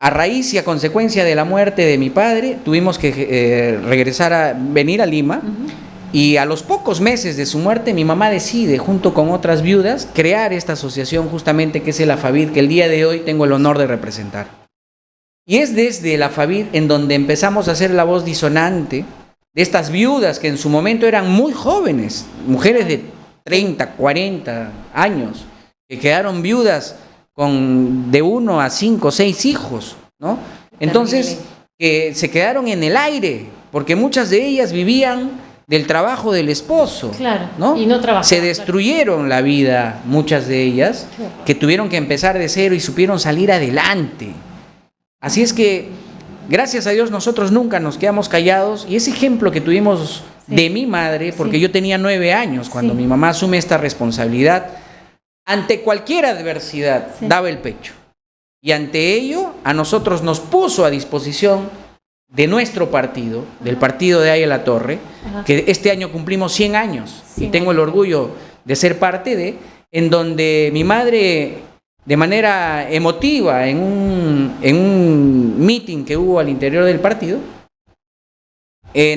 A raíz y a consecuencia de la muerte de mi padre, tuvimos que venir a Lima. Y a los pocos meses de su muerte, mi mamá decide, junto con otras viudas, crear esta asociación justamente que es el AFAVID, que el día de hoy tengo el honor de representar. Y es desde el AFAVID en donde empezamos a hacer la voz disonante de estas viudas que en su momento eran muy jóvenes, mujeres de 30, 40 años, que quedaron viudas con de 1 a 5, 6 hijos, ¿no? Entonces, que se quedaron en el aire, porque muchas de ellas vivían del trabajo del esposo, claro, ¿no? Y no trabajaban. Se destruyeron la vida, muchas de ellas, que tuvieron que empezar de cero y supieron salir adelante. Así es que, gracias a Dios, nosotros nunca nos quedamos callados, y ese ejemplo que tuvimos de mi madre, porque yo tenía 9 años cuando mi mamá asume esta responsabilidad, ante cualquier adversidad daba el pecho. Y ante ello, a nosotros nos puso a disposición de nuestro partido, del partido de Aya La Torre, que este año cumplimos 100 años, y tengo el orgullo de ser parte en donde mi madre, de manera emotiva, en un meeting que hubo al interior del partido,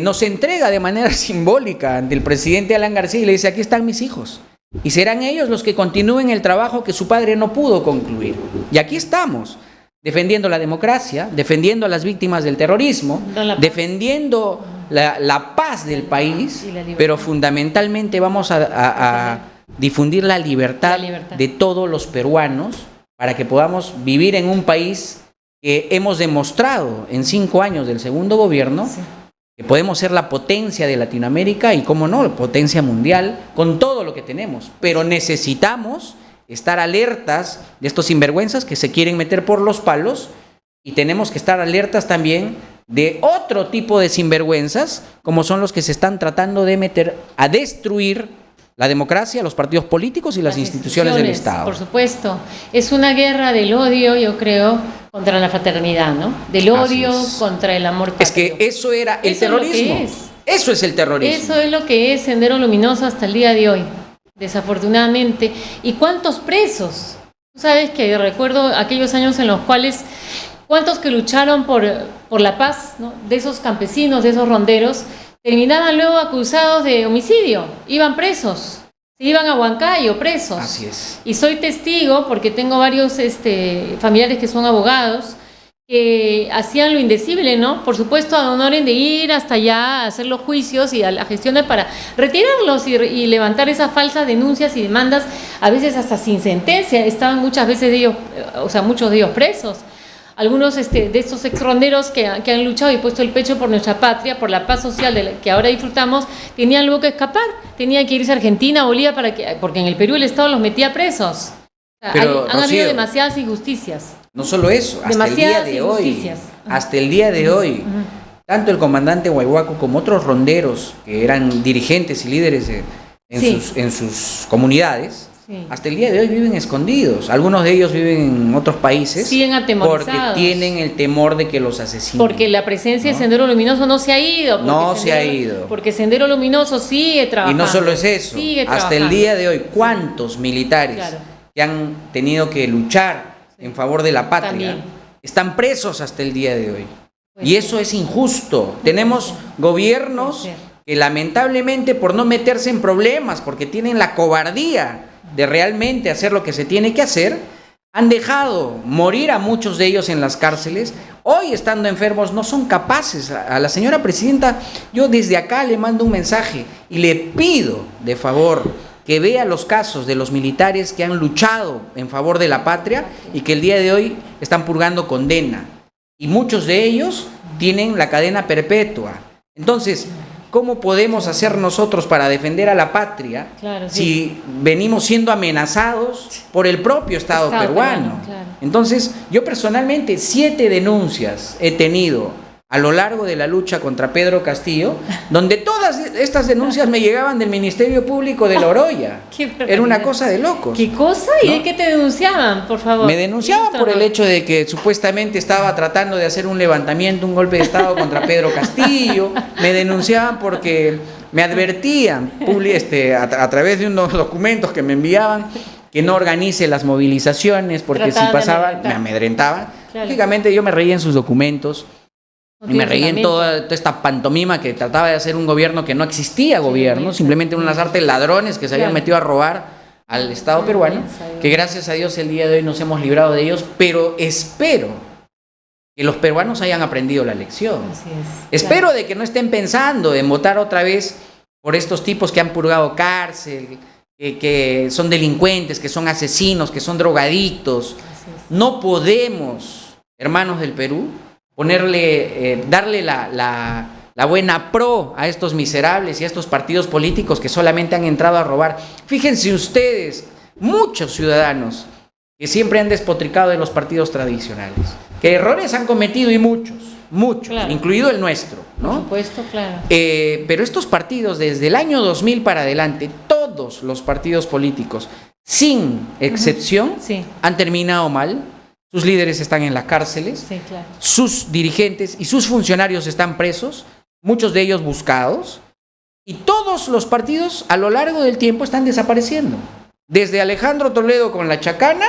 nos entrega de manera simbólica ante el presidente Alan García y le dice: aquí están mis hijos, y serán ellos los que continúen el trabajo que su padre no pudo concluir. Y aquí estamos, defendiendo la democracia, defendiendo a las víctimas del terrorismo, defendiendo la paz del país, pero fundamentalmente vamos a difundir la libertad de todos los peruanos para que podamos vivir en un país que hemos demostrado en 5 años del segundo gobierno que podemos ser la potencia de Latinoamérica y, cómo no, la potencia mundial con todo lo que tenemos, pero necesitamos estar alertas de estos sinvergüenzas que se quieren meter por los palos, y tenemos que estar alertas también de otro tipo de sinvergüenzas, como son los que se están tratando de meter a destruir la democracia, los partidos políticos y las instituciones del Estado. Por supuesto. Es una guerra del odio, yo creo, contra la fraternidad, ¿no? Del odio contra el amor patrio. Es que eso era el terrorismo. Eso es el terrorismo. Eso es lo que es Sendero Luminoso hasta el día de hoy, desafortunadamente. ¿Y cuántos presos? Tú sabes que recuerdo aquellos años en los cuales cuántos que lucharon por la paz, ¿no? De esos campesinos, de esos ronderos, terminaban luego acusados de homicidio, iban presos, se iban a Huancayo presos. Así es. Y soy testigo porque tengo varios familiares que son abogados que hacían lo indecible, ¿no? Por supuesto, a honoren de ir hasta allá a hacer los juicios y a las gestiones para retirarlos y levantar esas falsas denuncias y demandas, a veces hasta sin sentencia. Estaban muchas veces muchos de ellos presos. Algunos de estos exronderos que han luchado y puesto el pecho por nuestra patria, por la paz social que ahora disfrutamos, tenían luego que escapar, tenían que irse a Argentina, Bolivia, porque en el Perú el Estado los metía presos. O sea, han habido demasiadas injusticias. No solo eso, hasta el día de hoy, tanto el comandante Huayhuaco como otros ronderos que eran dirigentes y líderes en sus comunidades, hasta el día de hoy viven escondidos. Algunos de ellos viven en otros países. Siguen atemorizados. Porque tienen el temor de que los asesinen. Porque la presencia de Sendero Luminoso no se ha ido. Porque Sendero Luminoso sigue trabajando. Y no solo es eso. Hasta el día de hoy, ¿cuántos militares que han tenido que luchar en favor de la patria están presos hasta el día de hoy? Y eso es injusto. Tenemos gobiernos que lamentablemente, por no meterse en problemas, porque tienen la cobardía de realmente hacer lo que se tiene que hacer, han dejado morir a muchos de ellos en las cárceles. Hoy, estando enfermos, no son capaces. A la señora presidenta, yo desde acá le mando un mensaje y le pido de favor que vea los casos de los militares que han luchado en favor de la patria y que el día de hoy están purgando condena. Y muchos de ellos tienen la cadena perpetua. Entonces, ¿cómo podemos hacer nosotros para defender a la patria si venimos siendo amenazados por el propio Estado peruano? Entonces, yo personalmente 7 denuncias he tenido a lo largo de la lucha contra Pedro Castillo, donde todas estas denuncias me llegaban del Ministerio Público de Loroya. Era una cosa de locos. ¿Qué cosa? ¿Y ¿no? de qué te denunciaban, por favor? Me denunciaban por el hecho de que supuestamente estaba tratando de hacer un levantamiento, un golpe de Estado contra Pedro Castillo. Me denunciaban porque me advertían a través de unos documentos que me enviaban que no organice las movilizaciones porque si pasaban me amedrentaban. Claro. Lógicamente yo me reía en sus documentos. Y me reí en toda esta pantomima que trataba de hacer un gobierno que no existía gobierno, simplemente unas artes ladrones que se habían metido a robar al Estado peruano, que gracias a Dios el día de hoy nos hemos librado de ellos, pero espero que los peruanos hayan aprendido la lección. Espero de que no estén pensando en votar otra vez por estos tipos que han purgado cárcel, que son delincuentes, que son asesinos, que son drogadictos. No podemos, hermanos del Perú, darle la buena pro a estos miserables y a estos partidos políticos que solamente han entrado a robar. Fíjense ustedes, muchos ciudadanos que siempre han despotricado de los partidos tradicionales, que errores han cometido y muchos, claro, incluido el nuestro, ¿no? Por supuesto, claro. Pero estos partidos, desde el año 2000 para adelante, todos los partidos políticos, sin excepción, han terminado mal. Sus líderes están en las cárceles, claro, sus dirigentes y sus funcionarios están presos, muchos de ellos buscados, y todos los partidos a lo largo del tiempo están desapareciendo. Desde Alejandro Toledo con la Chacana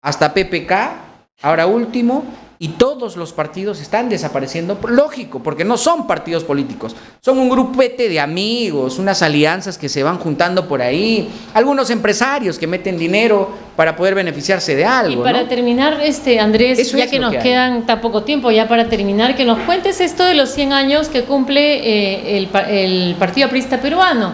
hasta PPK, ahora último, y todos los partidos están desapareciendo, lógico, porque no son partidos políticos, son un grupete de amigos, unas alianzas que se van juntando por ahí, algunos empresarios que meten dinero para poder beneficiarse de algo. Y para terminar, Andrés, eso ya que nos quedan tan poco tiempo, ya para terminar, que nos cuentes esto de los 100 años que cumple el Partido Aprista Peruano,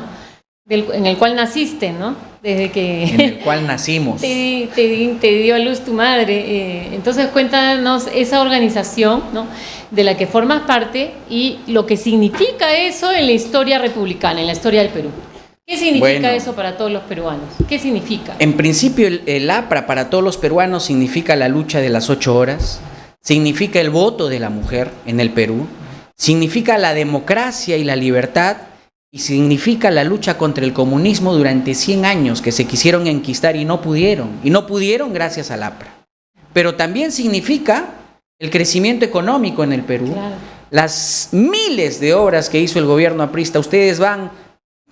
en el cual naciste, ¿no? Desde que en el cual nacimos. Te dio a luz tu madre. Entonces cuéntanos esa organización, ¿no?, de la que formas parte y lo que significa eso en la historia republicana, en la historia del Perú. ¿Qué significa eso para todos los peruanos? ¿Qué significa? En principio el APRA para todos los peruanos significa la lucha de las 8 horas, significa el voto de la mujer en el Perú, significa la democracia y la libertad, y significa la lucha contra el comunismo durante 100 años que se quisieron enquistar y no pudieron gracias al APRA. Pero también significa el crecimiento económico en el Perú, claro, las miles de obras que hizo el gobierno aprista. Ustedes van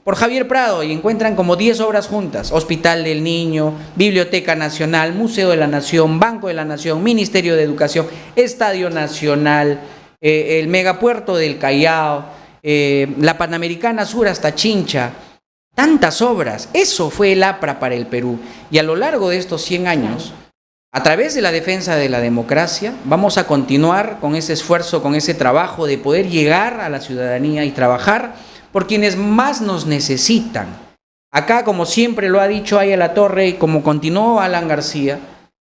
por Javier Prado y encuentran como 10 obras juntas: Hospital del Niño, Biblioteca Nacional, Museo de la Nación, Banco de la Nación, Ministerio de Educación, Estadio Nacional, el megapuerto del Callao, la Panamericana Sur hasta Chincha, tantas obras. Eso fue el APRA para el Perú, y a lo largo de estos 100 años, a través de la defensa de la democracia, vamos a continuar con ese esfuerzo, con ese trabajo de poder llegar a la ciudadanía y trabajar por quienes más nos necesitan. Acá, como siempre lo ha dicho Aya La Torre y como continuó Alan García,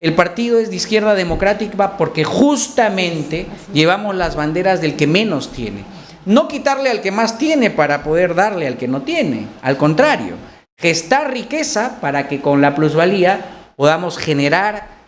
el partido es de izquierda democrática porque justamente llevamos las banderas del que menos tiene. No quitarle al que más tiene para poder darle al que no tiene. Al contrario, gestar riqueza para que con la plusvalía podamos generar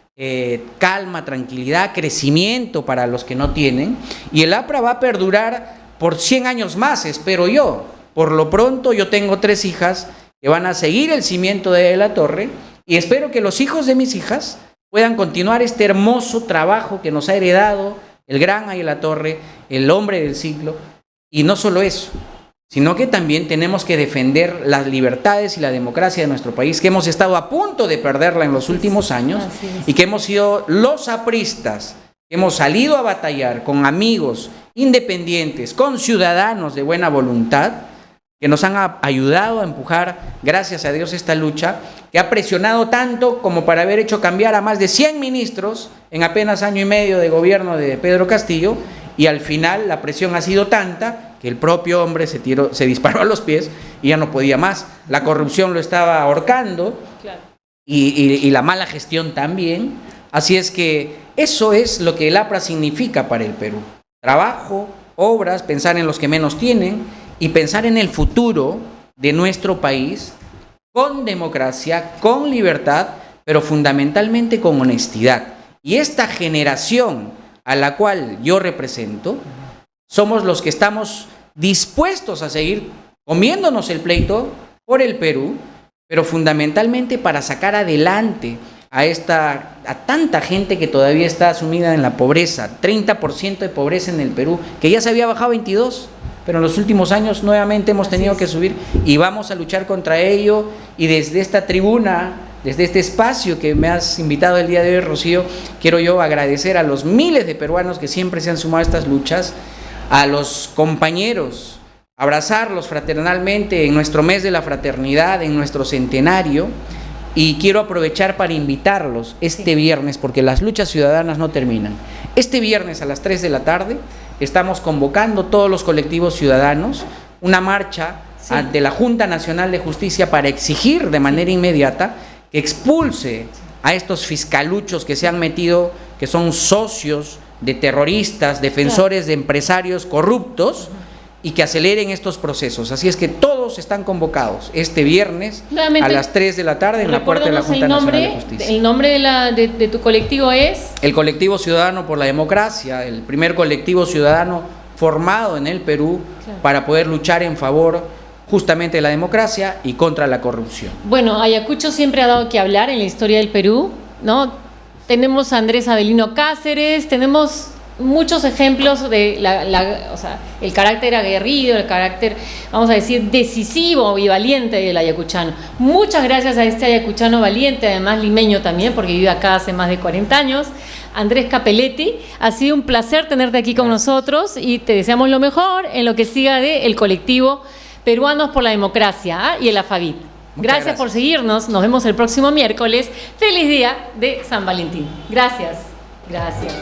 calma, tranquilidad, crecimiento para los que no tienen. Y el APRA va a perdurar por 100 años más, espero yo. Por lo pronto yo tengo 3 hijas que van a seguir el cimiento de La Torre, y espero que los hijos de mis hijas puedan continuar este hermoso trabajo que nos ha heredado el gran Aya La Torre, el hombre del siglo. Y no solo eso, sino que también tenemos que defender las libertades y la democracia de nuestro país, que hemos estado a punto de perderla en los últimos años, y que hemos sido los apristas, que hemos salido a batallar con amigos independientes, con ciudadanos de buena voluntad, que nos han ayudado a empujar, gracias a Dios, esta lucha, que ha presionado tanto como para haber hecho cambiar a más de 100 ministros en apenas año y medio de gobierno de Pedro Castillo. Y al final la presión ha sido tanta que el propio hombre se disparó a los pies y ya no podía más. La corrupción lo estaba ahorcando, claro, y la mala gestión también. Así es que eso es lo que el APRA significa para el Perú. Trabajo, obras, pensar en los que menos tienen y pensar en el futuro de nuestro país con democracia, con libertad, pero fundamentalmente con honestidad. Y esta generación a la cual yo represento, somos los que estamos dispuestos a seguir comiéndonos el pleito por el Perú, pero fundamentalmente para sacar adelante a tanta gente que todavía está sumida en la pobreza, 30% de pobreza en el Perú, que ya se había bajado a 22%, pero en los últimos años nuevamente hemos tenido que subir y vamos a luchar contra ello. Y desde esta tribuna, desde este espacio que me has invitado el día de hoy, Rocío, quiero yo agradecer a los miles de peruanos que siempre se han sumado a estas luchas, a los compañeros, abrazarlos fraternalmente en nuestro mes de la fraternidad, en nuestro centenario. Y quiero aprovechar para invitarlos este viernes, porque las luchas ciudadanas no terminan. Este viernes a las 3 de la tarde estamos convocando todos los colectivos ciudadanos una marcha ante la Junta Nacional de Justicia para exigir de manera inmediata que expulse a estos fiscaluchos que se han metido, que son socios de terroristas, defensores de empresarios corruptos, y que aceleren estos procesos. Así es que todos están convocados este viernes a las 3 de la tarde en la puerta de la Junta Nacional de Justicia. El nombre de tu colectivo es... El Colectivo Ciudadano por la Democracia, el primer colectivo ciudadano formado en el Perú para poder luchar en favor justamente de la democracia y contra la corrupción. Bueno, Ayacucho siempre ha dado que hablar en la historia del Perú, ¿no? Tenemos a Andrés Avelino Cáceres, tenemos muchos ejemplos de o sea, el carácter aguerrido, el carácter, vamos a decir, decisivo y valiente del ayacuchano. Muchas gracias a este ayacuchano valiente, además limeño también, porque vive acá hace más de 40 años, Andrés Capelletti. Ha sido un placer tenerte aquí con nosotros y te deseamos lo mejor en lo que siga del colectivo Peruanos por la Democracia y el AFAVIT. Gracias por seguirnos, nos vemos el próximo miércoles. Feliz día de San Valentín. Gracias. Gracias.